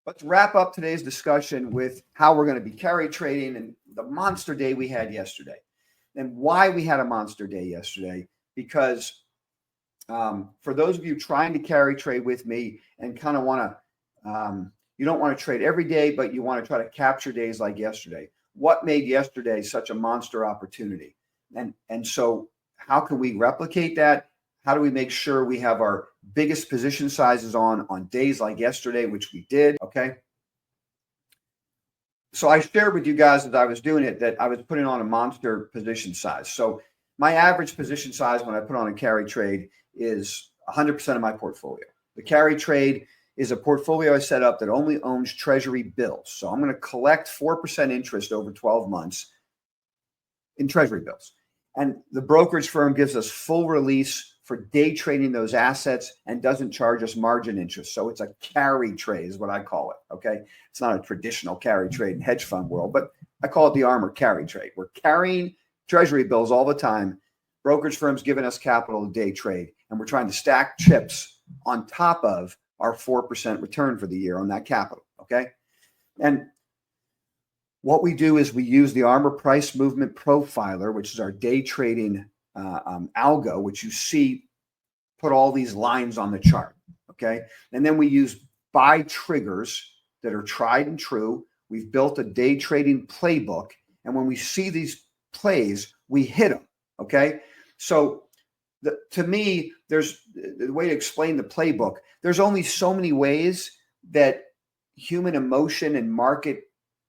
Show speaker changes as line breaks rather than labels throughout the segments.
Let's wrap up today's discussion with how we're going to be carry trading and the monster day we had yesterday, and why we had a monster day yesterday. Because for those of you trying to carry trade with me and kind of want to, you don't want to trade every day, but you want to try to capture days like yesterday. What made yesterday such a monster opportunity? And so how can we replicate that? How do we make sure we have our biggest position sizes on days like yesterday, which we did? Okay. So I shared with you guys as I was doing it that I was putting on a monster position size. So my average position size when I put on a carry trade is 100% of my portfolio. The carry trade is a portfolio I set up that only owns treasury bills. So I'm going to collect 4% interest over 12 months in treasury bills. And the brokerage firm gives us full release for day trading those assets and doesn't charge us margin interest. So it's a carry trade is what I call it. Okay. It's not a traditional carry trade in hedge fund world, but I call it the armor carry trade. We're carrying treasury bills all the time. Brokerage firms giving us capital to day trade, and we're trying to stack chips on top of our 4% return for the year on that capital. Okay. And what we do is we use the Armor Price Movement Profiler, which is our day trading algo, which you see put all these lines on the chart. Okay. And then we use buy triggers that are tried and true. We've built a day trading playbook. And when we see these plays, we hit them. Okay. So to me, there's the way to explain the playbook. There's only so many ways that human emotion and market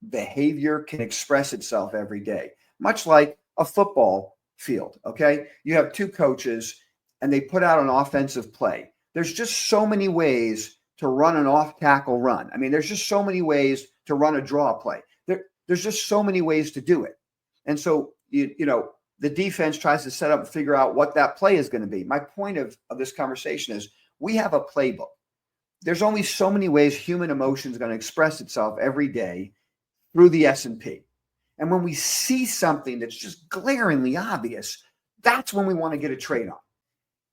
behavior can express itself every day, much like a football field. Okay. You have two coaches and they put out an offensive play. There's just so many ways to run an off tackle run. I mean, there's just so many ways to run a draw play. There's just so many ways to do it. And so, you know, the defense tries to set up and figure out what that play is going to be. My point of this conversation is we have a playbook. There's only so many ways human emotion is going to express itself every day through the S&P. And when we see something that's just glaringly obvious, that's when we want to get a trade on.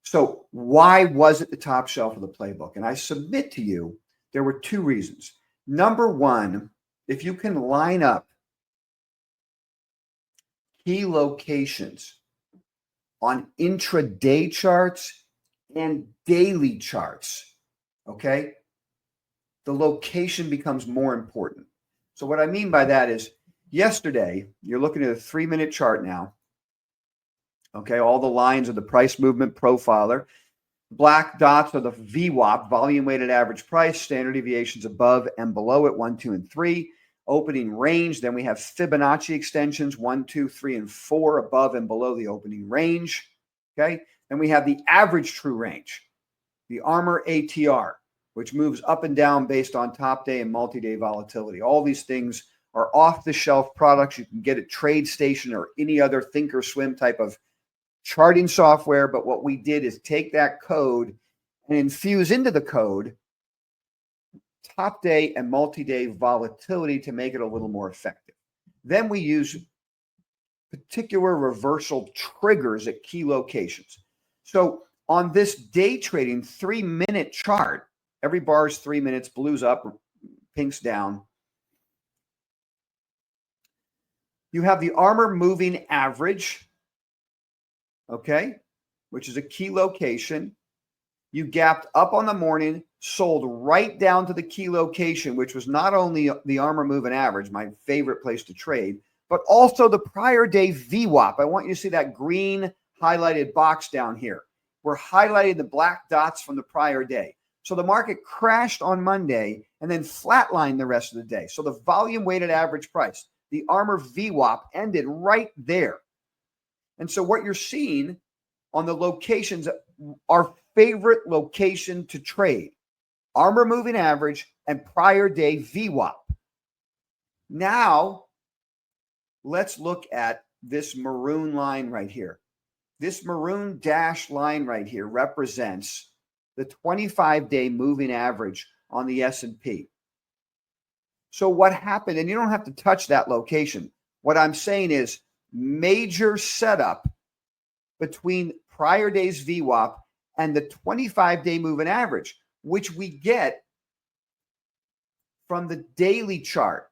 So why was it the top shelf of the playbook? And I submit to you, there were two reasons. Number one, if you can line up key locations on intraday charts and daily charts, okay, the location becomes more important. So what I mean by that is yesterday, you're looking at a 3-minute chart now. Okay, all the lines are the price movement profiler. Black dots are the VWAP, volume weighted average price, standard deviations above and below it, 1, 2, and 3. Opening range, then we have Fibonacci extensions, 1, 2, 3, and 4 above and below the opening range. Okay, then we have the average true range, the Armor ATR, which moves up and down based on top day and multi-day volatility. All these things are off-the-shelf products. You can get at TradeStation or any other Thinkorswim type of charting software. But what we did is take that code and infuse into the code top day and multi-day volatility to make it a little more effective. Then we use particular reversal triggers at key locations. So on this day trading 3-minute chart, every bar is 3 minutes, blue's up, pink's down. You have the Armor moving average, okay, which is a key location. You gapped up on the morning, sold right down to the key location, which was not only the Armor moving average, my favorite place to trade, but also the prior day VWAP. I want you to see that green highlighted box down here. We're highlighting the black dots from the prior day. So the market crashed on Monday and then flatlined the rest of the day. So the volume weighted average price, the Armor VWAP, ended right there. And so what you're seeing on the locations, our favorite location to trade, Armor moving average and prior day VWAP. Now, let's look at this maroon line right here. This maroon dash line right here represents the 25-day moving average on the S&P. So what happened, and you don't have to touch that location. What I'm saying is major setup between prior day's VWAP and the 25-day moving average, which we get from the daily chart.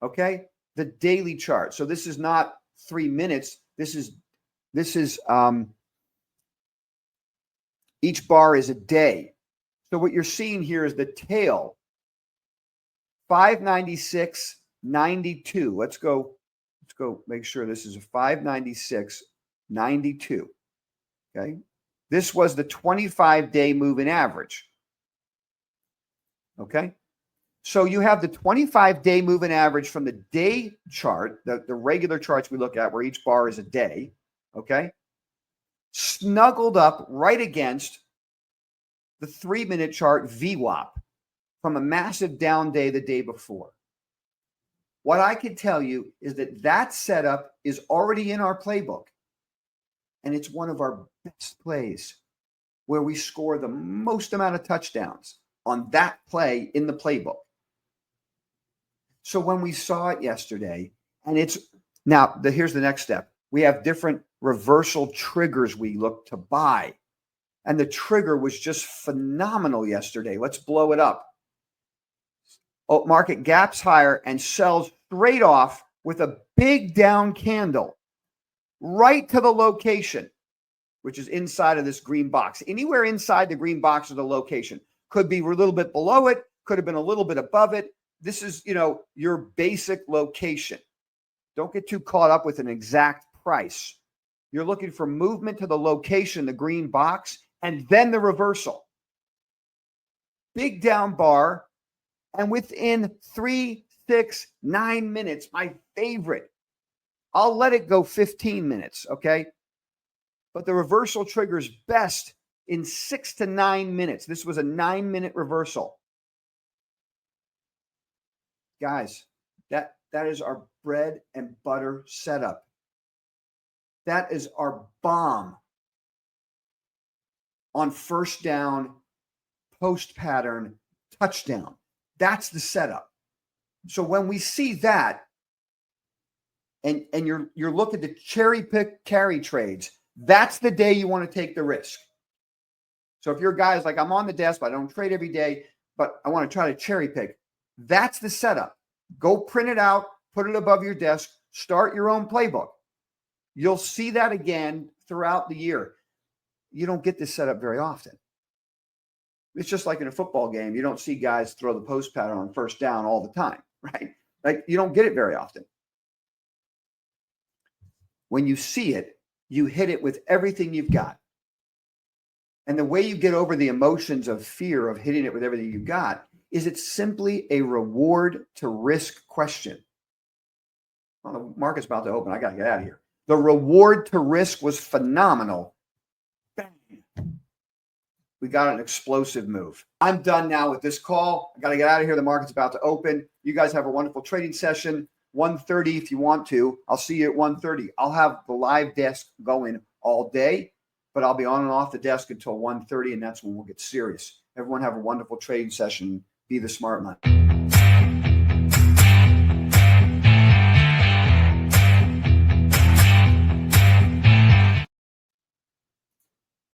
Okay, the daily chart. So this is not 3 minutes. This is each bar is a day. So what you're seeing here is the tail, 596.92. Let's go make sure this is a 596.92. Okay. This was the 25-day moving average. Okay. So you have the 25-day moving average from the day chart, the regular charts we look at where each bar is a day. Okay. Snuggled up right against the 3-minute chart VWAP from a massive down day the day before. What I can tell you is that setup is already in our playbook. And it's one of our best plays where we score the most amount of touchdowns on that play in the playbook. So when we saw it yesterday, and here's the next step. We have different reversal triggers we look to buy. And the trigger was just phenomenal yesterday. Let's blow it up. Oh, market gaps higher and sells straight off with a big down candle right to the location, which is inside of this green box. Anywhere inside the green box is the location. Could be a little bit below it, could have been a little bit above it. This is, your basic location. Don't get too caught up with an exact price. You're looking for movement to the location, the green box, and then the reversal. Big down bar, and within 3, 6, 9 minutes, my favorite. I'll let it go 15 minutes, okay? But the reversal triggers best in 6 to 9 minutes. This was a 9-minute reversal. Guys, that is our bread and butter setup. That is our bomb on first down, post pattern, touchdown. That's the setup. So when we see that, and you're looking to cherry pick carry trades, that's the day you want to take the risk. So if you're guys like, I'm on the desk, but I don't trade every day, but I want to try to cherry pick, that's the setup. Go print it out, put it above your desk, start your own playbook. You'll see that again throughout the year. You don't get this setup very often. It's just like in a football game. You don't see guys throw the post pattern on first down all the time, right? Like you don't get it very often. When you see it, you hit it with everything you've got. And the way you get over the emotions of fear of hitting it with everything you've got is it's simply a reward to risk question. Well, the market's about to open. I got to get out of here. The reward to risk was phenomenal. Bang. We got an explosive move. I'm done now with this call. I got to get out of here. The market's about to open. You guys have a wonderful trading session. 1:30 if you want to. I'll see you at 1:30. I'll have the live desk going all day, but I'll be on and off the desk until 1:30, and that's when we'll get serious. Everyone have a wonderful trading session. Be the smart man.